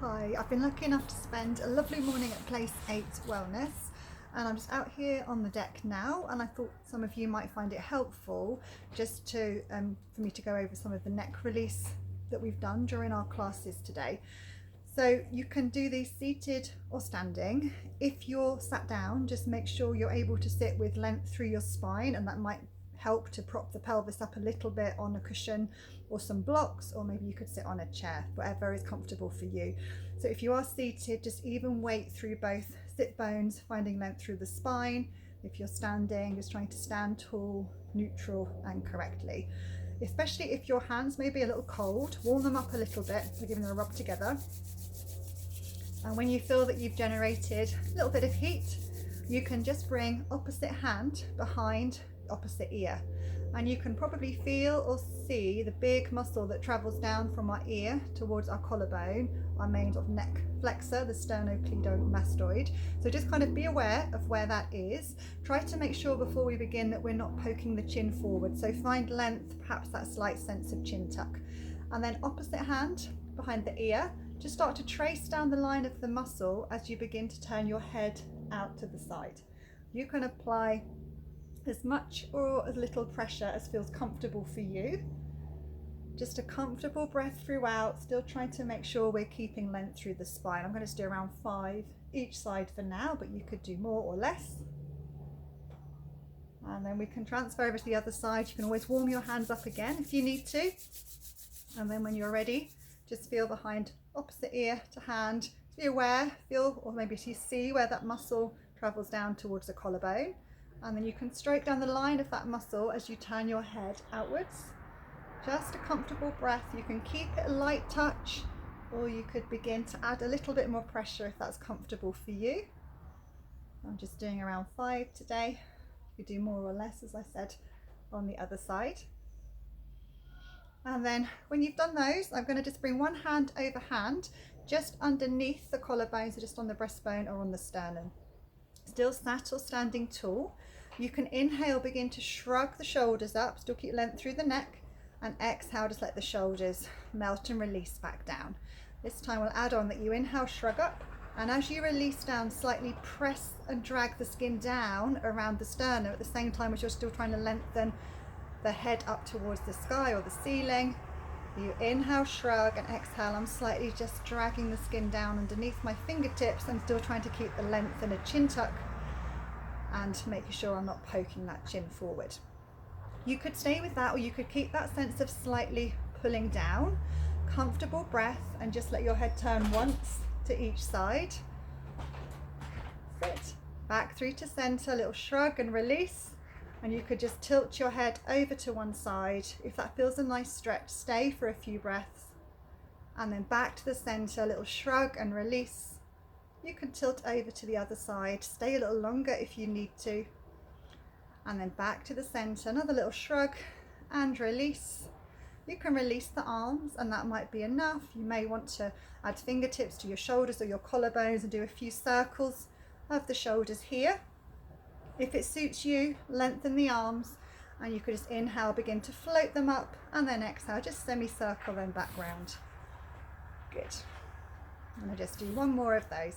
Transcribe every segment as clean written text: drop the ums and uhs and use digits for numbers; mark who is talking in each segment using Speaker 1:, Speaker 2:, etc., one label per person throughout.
Speaker 1: Hi, I've been lucky enough to spend a lovely morning at Place 8 Wellness, and I'm just out here on the deck now, and I thought some of you might find it helpful just to for me to go over some of the neck release that we've done during our classes today. So you can do these seated or standing. If you're sat down, just make sure you're able to sit with length through your spine, and that might help to prop the pelvis up a little bit on a cushion or some blocks, or maybe you could sit on a chair, whatever is comfortable for you. So if you are seated, just even weight through both sit bones, finding length through the spine. If you're standing, just trying to stand tall, neutral and correctly. Especially if your hands may be a little cold, warm them up a little bit by giving them a rub together. And when you feel that you've generated a little bit of heat, you can just bring opposite hand behind opposite ear, and you can probably feel or see the big muscle that travels down from our ear towards our collarbone, our main sort of neck flexor, the sternocleidomastoid. So just kind of be aware of where that is. Try to make sure before we begin that we're not poking the chin forward, so find length, perhaps that slight sense of chin tuck. And then opposite hand behind the ear, just start to trace down the line of the muscle as you begin to turn your head out to the side. You can apply as much or as little pressure as feels comfortable for you. Just a comfortable breath throughout, still trying to make sure we're keeping length through the spine. I'm going to do around 5 each side for now, but you could do more or less. And then we can transfer over to the other side. You can always warm your hands up again if you need to. And then when you're ready, just feel behind opposite ear to hand. Be aware, feel, or maybe you see where that muscle travels down towards the collarbone. And then you can stroke down the line of that muscle as you turn your head outwards. Just a comfortable breath. You can keep it a light touch, or you could begin to add a little bit more pressure if that's comfortable for you. I'm just doing around 5 today. You could do more or less, as I said, on the other side. And then when you've done those, I'm going to just bring one hand over hand just underneath the collarbone, so just on the breastbone or on the sternum. Still sat or standing tall. You can inhale, begin to shrug the shoulders up, still keep length through the neck, and exhale, just let the shoulders melt and release back down. This time we'll add on that you inhale, shrug up, and as you release down, slightly press and drag the skin down around the sternum at the same time as you're still trying to lengthen the head up towards the sky or the ceiling. You inhale, shrug, and exhale. I'm slightly just dragging the skin down underneath my fingertips. I'm still trying to keep the length and a chin tuck and making sure I'm not poking that chin forward. You could stay with that, or you could keep that sense of slightly pulling down. Comfortable breath, and just let your head turn once to each side. Sit. Back through to center, little shrug and release. And you could just tilt your head over to one side. If that feels a nice stretch, stay for a few breaths. And then back to the center, a little shrug and release. You can tilt over to the other side, stay a little longer if you need to. And then back to the center, another little shrug and release. You can release the arms, and that might be enough. You may want to add fingertips to your shoulders or your collarbones and do a few circles of the shoulders here. If it suits you, lengthen the arms, and you could just inhale, begin to float them up, and then exhale, just semicircle them back round. Good. I'm going to just do one more of those.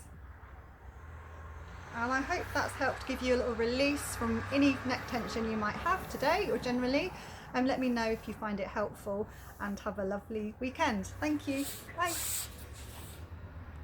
Speaker 1: And I hope that's helped give you a little release from any neck tension you might have today or generally. And let me know if you find it helpful, and have a lovely weekend. Thank you. Bye.